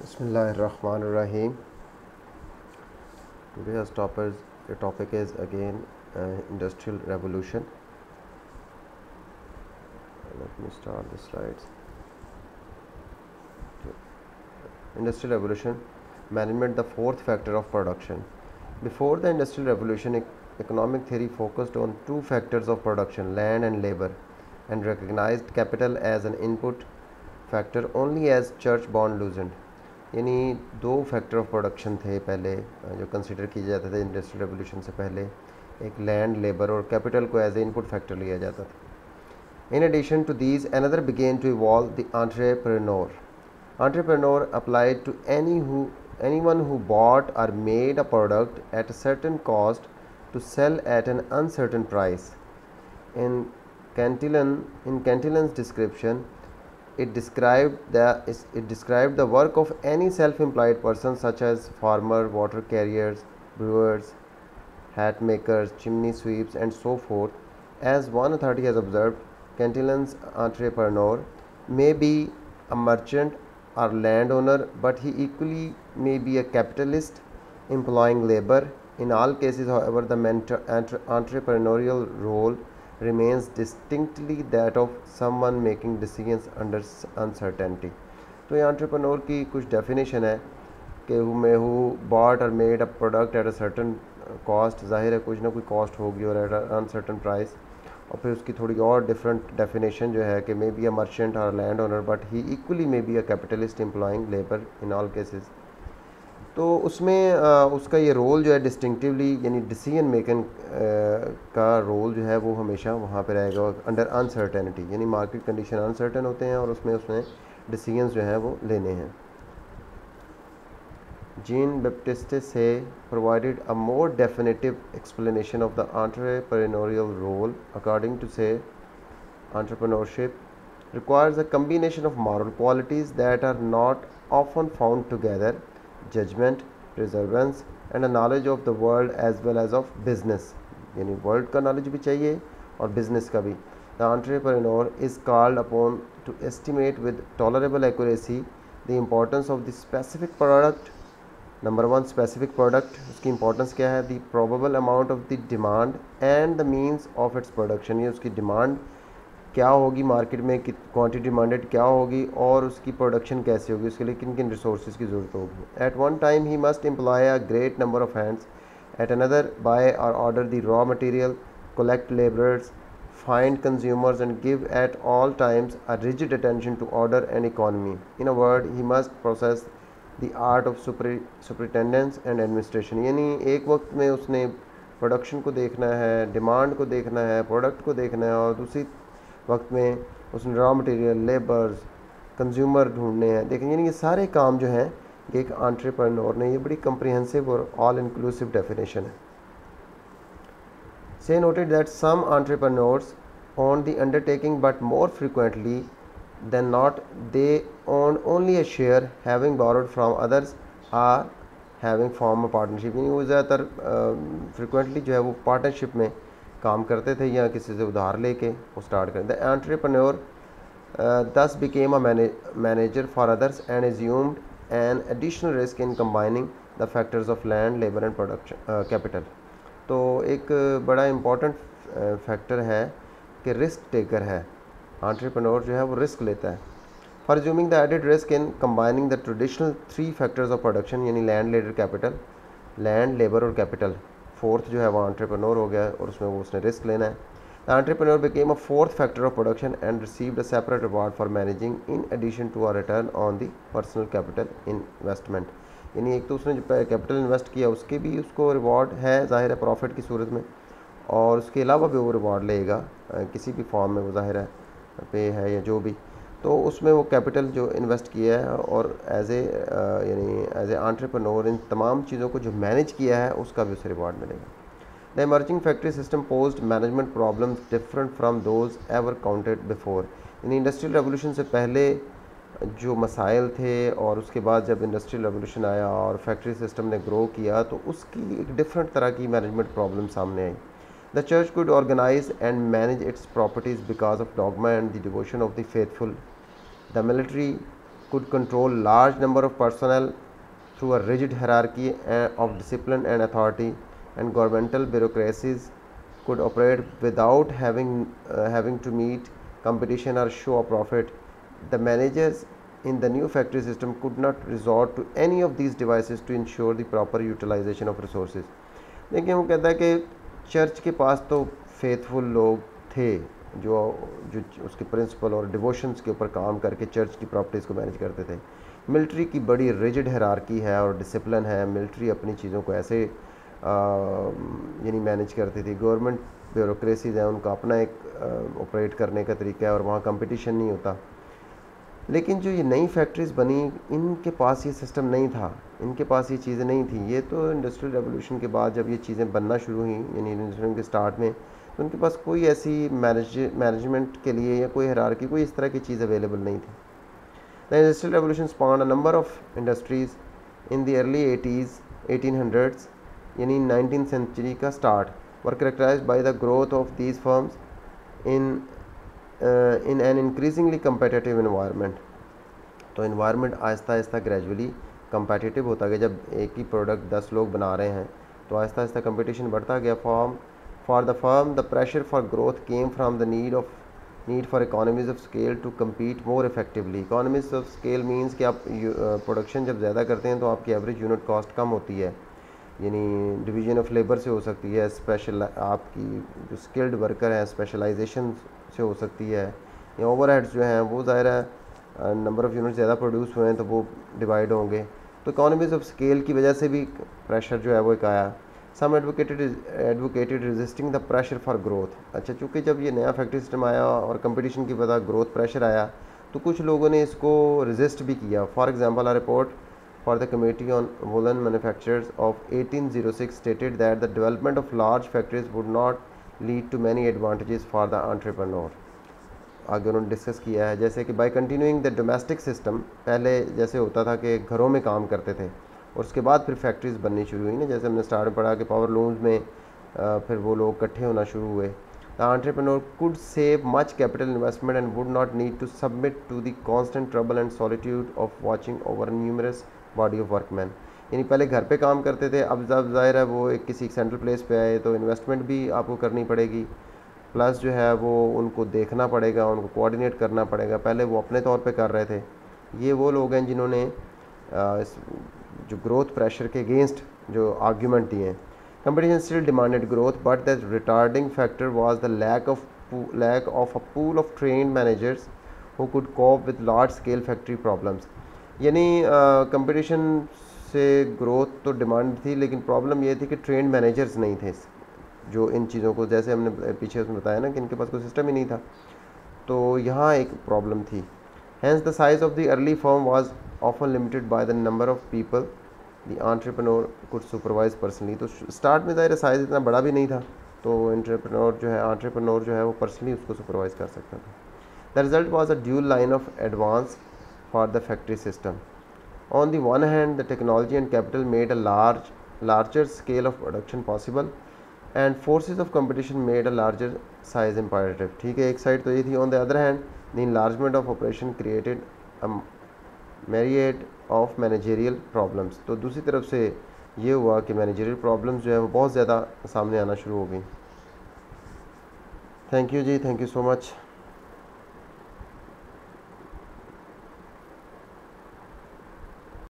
Bismillahirrahmanirrahim. Today's topic is again industrial revolution. Let me start the slides. Industrial revolution, management, the fourth factor of production. Before the industrial revolution, economic theory focused on two factors of production, land and labor, and recognized capital as an input factor only as church bond loosened. यानी दो factor of production थे पहले जो consider किए जाते थे industrial revolution से पहले, एक लैंड, लेबर और कैपिटल को एज ए इनपुट फैक्टर लिया जाता था. In addition to these another began to evolve the entrepreneur. Entrepreneur applied to anyone who bought or made a product at a certain cost to sell at an uncertain price. In Cantillon's description, it described the work of any self-employed person such as farmer, water carriers, brewers, hat makers, chimney sweeps, and so forth. As one authority has observed, Cantillon's entrepreneur may be a merchant or landowner, but he equally may be a capitalist employing labor. In all cases, however, the entrepreneurial role remains distinctly that of someone making decisions under uncertainty. तो ये entrepreneur की कुछ definition है कि who bought or made a product at a certain cost. जाहिर है कुछ ना कोई cost होगी और at an uncertain price. और फिर उसकी थोड़ी और डिफरेंट डेफिनेशन जो है कि मे बी अ मर्चेंट और land owner but he equally may be a capitalist employing labour in all cases. तो उसमें उसका ये रोल जो है डिस्टिंक्टिवली यानी डिसीजन मेकिंग का रोल जो है वो हमेशा वहाँ पे रहेगा अंडर अनसर्टेनिटी, यानी मार्केट कंडीशन अनसर्टेन होते हैं और उसमें डिसीजंस जो हैं वो लेने हैं. Jean Baptiste Say provided a more definitive explanation of the entrepreneurial role. According to Say, entrepreneurship requires a combination of moral qualities that are not often found together: judgment, perseverance, and a knowledge of the world as well as of business. यानी world का knowledge भी चाहिए और business का भी. The entrepreneur is called upon to estimate with tolerable accuracy the importance of the specific product. Number one, specific product, उसकी importance क्या है, the probable amount of the demand and the means of its production. ये उसकी demand क्या होगी market में, quantity demanded क्या होगी और उसकी प्रोडक्शन कैसे होगी, उसके लिए किन किन रिसोर्सेज की ज़रूरत होगी. At one time he must employ a great number of hands, at another buy or order the raw material, collect labourers, find consumers and give at all times a rigid attention to order and economy. In a word, he must possess the art of superintendence and administration. यानी एक वक्त में उसने production को देखना है, demand को देखना है, प्रोडक्ट को देखना है और दूसरी वक्त में उसने रॉ मटेरियल, लेबर्स, कंज्यूमर ढूंढने हैं. देखें यानी ये सारे काम जो हैं ये एक एंटरप्रेन्योर ने, ये बड़ी कम्प्रिहेंसिव और ऑल इंक्लूसिव डेफिनेशन है. Say noted that some entrepreneurs own the undertaking, but more frequently than not they own only a share, having borrowed from others or having formed a partnership. यानी वो ज़्यादातर frequently जो है वो partnership में काम करते थे या किसी से उधार लेके वो स्टार्ट करें. The entrepreneur thus became a manager for others and assumed an additional risk in combining the factors of land, labor and production capital. तो एक बड़ा इम्पॉर्टेंट फैक्टर है कि रिस्क टेकर है. एंटरप्रेन्योर जो है वो रिस्क लेता है. For assuming the added risk in combining the traditional three factors of production, यानी land, labour, capital, land, labour और कैपिटल. फोर्थ जो है वो एंटरप्रेन्योर हो गया और उसमें वो उसने रिस्क लेना है. The entrepreneur became a fourth factor of production and received a separate reward for managing in addition to a return on the personal capital investment. यानी एक तो उसने जो कैपिटल इन्वेस्ट किया उसके भी उसको रिवॉर्ड है ज़ाहिर है प्रॉफिट की सूरत में, और उसके अलावा भी वो रिवॉर्ड लेगा किसी भी फॉर्म में, वो ज़ाहिर है पे है या जो भी. तो उसमें वो कैपिटल जो इन्वेस्ट किया है और एज ए एंटरप्रेन्योर इन तमाम चीज़ों को जो मैनेज किया है उसका भी उसे रिवॉर्ड मिलेगा. The emerging factory system posed management problems different from those ever counted before. यानी इंडस्ट्रियल रेवोल्यूशन से पहले जो मसाइल थे और उसके बाद जब इंडस्ट्रियल रेवोल्यूशन आया और फैक्ट्री सिस्टम ने ग्रो किया तो उसकी एक डिफरेंट तरह की मैनेजमेंट प्रॉब्लम सामने आई. The church could organise and manage its properties because of dogma and the devotion of the faithful. The military could control large number of personnel through a rigid hierarchy of discipline and authority, and governmental bureaucracies could operate without having to meet competition or show a profit. The managers in the new factory system could not resort to any of these devices to ensure the proper utilization of resources. देखिए वो कहता है कि church के पास तो faithful लोग थे जो जो उसके प्रिंसिपल और डिवोशंस के ऊपर काम करके चर्च की प्रॉपर्टीज़ को मैनेज करते थे। मिलिट्री की बड़ी रिजिड हायरार्की है और डिसिप्लिन है, मिलिट्री अपनी चीज़ों को ऐसे यानी मैनेज करती थी। गवर्नमेंट ब्यूरोक्रेसीज है, उनका अपना एक ऑपरेट करने का तरीका है और वहाँ कंपटीशन नहीं होता। लेकिन जो ये नई फैक्ट्रीज़ बनी, इनके पास ये सिस्टम नहीं था, इनके पास ये चीज़ें नहीं थी। ये तो इंडस्ट्रियल रेवोल्यूशन के बाद जब ये चीज़ें बनना शुरू हुई, यानी इंडस्ट्रियल के स्टार्ट में, तो उनके पास कोई ऐसी मैनेजमेंट के लिए या कोई हायरार्की, कोई इस तरह की चीज़ अवेलेबल नहीं थी। The industrial revolution स्पॉन्ड a number of industries in the early 1800s, यानी 19th सेंचुरी का start, were characterised by the growth of these firms in an increasingly competitive environment. तो environment Aahista Aahista gradually competitive होता गया। जब एक ही product 10 लोग बना रहे हैं तो आहिस्ता आहिस्ता कंपटीशन बढ़ता गया। For the firm the pressure for growth came from the need for economies of scale to compete more effectively. Economies of scale means कि आप प्रोडक्शन जब ज़्यादा करते हैं तो आपकी एवरेज यूनिट कॉस्ट कम होती है, यानी डिवीजन ऑफ लेबर से हो सकती है, स्पेशल आपकी जो स्किल्ड वर्कर हैं स्पेशलाइजेशन से हो सकती है, या ओवरहेड्स जो हैं वो ज़ाहिर है नंबर ऑफ़ यूनिट ज़्यादा प्रोड्यूस हुए हैं तो वो डिवाइड होंगे। तो इकोनॉमीज ऑफ स्केल की वजह से भी प्रेशर जो है वो एक आया। Some advocated resisting the pressure for growth. अच्छा, चूँकि जब ये नया फैक्ट्री सिस्टम आया और कंपटीशन की वजह ग्रोथ प्रेशर आया तो कुछ लोगों ने इसको रेजिस्ट भी किया। For example, a report for the Committee on Woolen Manufacturers of 1806 stated that the development of large factories would not lead to many advantages for the entrepreneur. आगे उन्होंने डिस्कस किया है जैसे कि by continuing the domestic system, पहले जैसे होता था कि घरों में काम करते थे और उसके बाद फिर फैक्ट्रीज़ बननी शुरू हुई ना, जैसे हमने स्टार्ट में पढ़ा कि पावर लूम्स में फिर वो लोग इकट्ठे होना शुरू हुए। The entrepreneur could save much capital investment and would not need to submit to the constant trouble and solitude of watching over numerous body of workmen। यानी पहले घर पे काम करते थे, अब जब ज़ाहिर है वो एक किसी सेंट्रल प्लेस पे आए तो इन्वेस्टमेंट भी आपको करनी पड़ेगी, प्लस जो है वो उनको देखना पड़ेगा, उनको कोऑर्डिनेट करना पड़ेगा। पहले वो अपने तौर पे कर रहे थे। ये वो लोग हैं जिन्होंने जो ग्रोथ प्रेशर के अगेंस्ट जो आर्ग्यूमेंट दिए हैं। Competition still demanded growth, but the retarding factor was the lack of a pool of trained managers who could cope with large-scale factory problems। यानी कंपटीशन से ग्रोथ तो डिमांड थी, लेकिन problem ये थी कि ट्रेंड मैनेजर्स नहीं थे जो इन चीज़ों को, जैसे हमने पीछे उसमें बताया ना कि इनके पास कोई सिस्टम ही नहीं था, तो यहाँ एक प्रॉब्लम थी। Hence the size of the early firm was often limited by the number of people the entrepreneur could supervise personally। तो स्टार्ट में ज़ाहिर साइज़ इतना बड़ा भी नहीं था, तो entrepreneur जो है वो पर्सनली उसको सुपरवाइज कर सकता था। The result was a dual line of advance for the factory system। On the one hand, the technology and capital made a larger scale of production possible, and forces of competition made a larger size imperative। ठीक है, एक side तो ये थी। On the other hand, the enlargement of operation created a myriad of managerial problems। तो दूसरी तरफ से ये हुआ कि मैनेजरियल प्रॉब्लम्स जो है वो बहुत ज़्यादा सामने आना शुरू हो गई। Thank you ji, thank you so much.